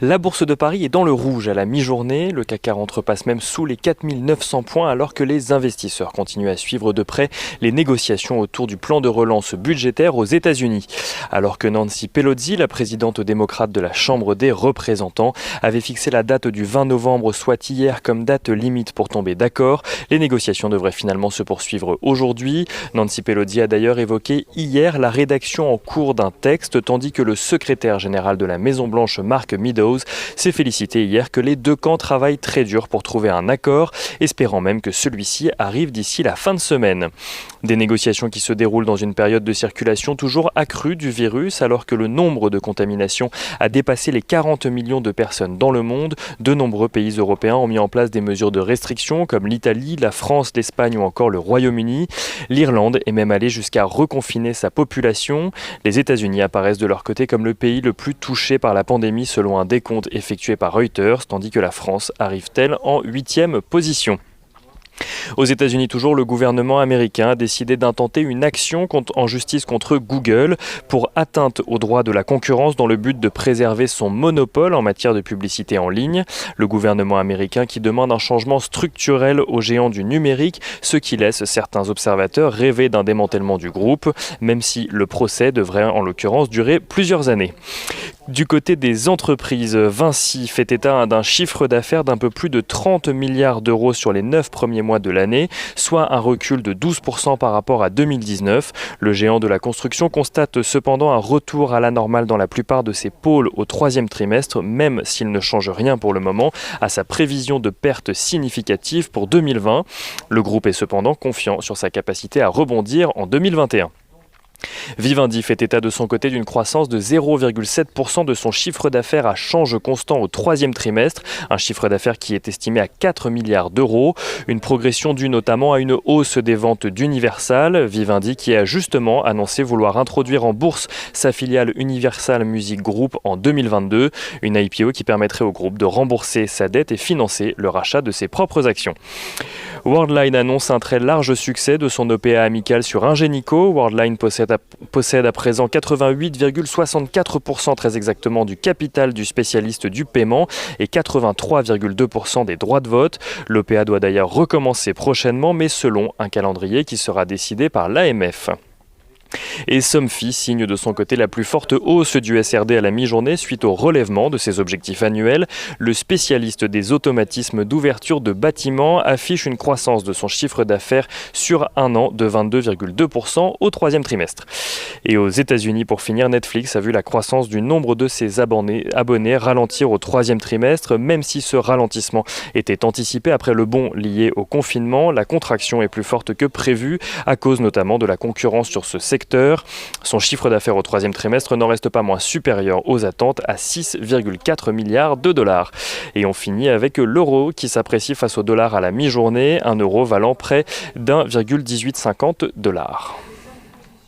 La bourse de Paris est dans le rouge à la mi-journée. Le CAC 40 repasse même sous les 4900 points alors que les investisseurs continuent à suivre de près les négociations autour du plan de relance budgétaire aux États-Unis. Alors que Nancy Pelosi, la présidente démocrate de la Chambre des représentants, avait fixé la date du 20 novembre, soit hier, comme date limite pour tomber d'accord, les négociations devraient finalement se poursuivre aujourd'hui. Nancy Pelosi a d'ailleurs évoqué hier la rédaction en cours d'un texte, tandis que le secrétaire général de la Maison-Blanche, Mark Meadows, s'est félicité hier que les deux camps travaillent très dur pour trouver un accord, espérant même que celui-ci arrive d'ici la fin de semaine. Des négociations qui se déroulent dans une période de circulation toujours accrue du virus, alors que le nombre de contaminations a dépassé les 40 millions de personnes dans le monde. De nombreux pays européens ont mis en place des mesures de restriction, comme l'Italie, la France, l'Espagne ou encore le Royaume-Uni. L'Irlande est même allée jusqu'à reconfiner sa population. Les États-Unis apparaissent de leur côté comme le pays le plus touché par la pandémie selon un décompte effectué par Reuters, tandis que la France arrive-t-elle en 8e position. Aux États-Unis toujours, le gouvernement américain a décidé d'intenter une action en justice contre Google pour atteinte aux droits de la concurrence dans le but de préserver son monopole en matière de publicité en ligne. Le gouvernement américain qui demande un changement structurel aux géants du numérique, ce qui laisse certains observateurs rêver d'un démantèlement du groupe, même si le procès devrait en l'occurrence durer plusieurs années. Du côté des entreprises, Vinci fait état d'un chiffre d'affaires d'un peu plus de 30 milliards d'euros sur les 9 premiers mois de l'année, soit un recul de 12% par rapport à 2019. Le géant de la construction constate cependant un retour à la normale dans la plupart de ses pôles au troisième trimestre, même s'il ne change rien pour le moment à sa prévision de pertes significatives pour 2020. Le groupe est cependant confiant sur sa capacité à rebondir en 2021. Vivendi fait état de son côté d'une croissance de 0,7% de son chiffre d'affaires à change constant au troisième trimestre, un chiffre d'affaires qui est estimé à 4 milliards d'euros, une progression due notamment à une hausse des ventes d'Universal. Vivendi qui a justement annoncé vouloir introduire en bourse sa filiale Universal Music Group en 2022, une IPO qui permettrait au groupe de rembourser sa dette et financer le rachat de ses propres actions. Worldline annonce un très large succès de son OPA amical sur Ingenico. Worldline possède à présent 88,64% très exactement du capital du spécialiste du paiement et 83,2% des droits de vote. L'OPA doit d'ailleurs recommencer prochainement, mais selon un calendrier qui sera décidé par l'AMF. Et Somfy signe de son côté la plus forte hausse du SRD à la mi-journée suite au relèvement de ses objectifs annuels. Le spécialiste des automatismes d'ouverture de bâtiments affiche une croissance de son chiffre d'affaires sur un an de 22,2% au troisième trimestre. Et aux États-Unis, pour finir, Netflix a vu la croissance du nombre de ses abonnés ralentir au troisième trimestre, même si ce ralentissement était anticipé après le bond lié au confinement. La contraction est plus forte que prévu à cause notamment de la concurrence sur ce secteur. Son chiffre d'affaires au troisième trimestre n'en reste pas moins supérieur aux attentes à 6,4 milliards de dollars. Et on finit avec l'euro qui s'apprécie face au dollar à la mi-journée, un euro valant près d'1,1850 $.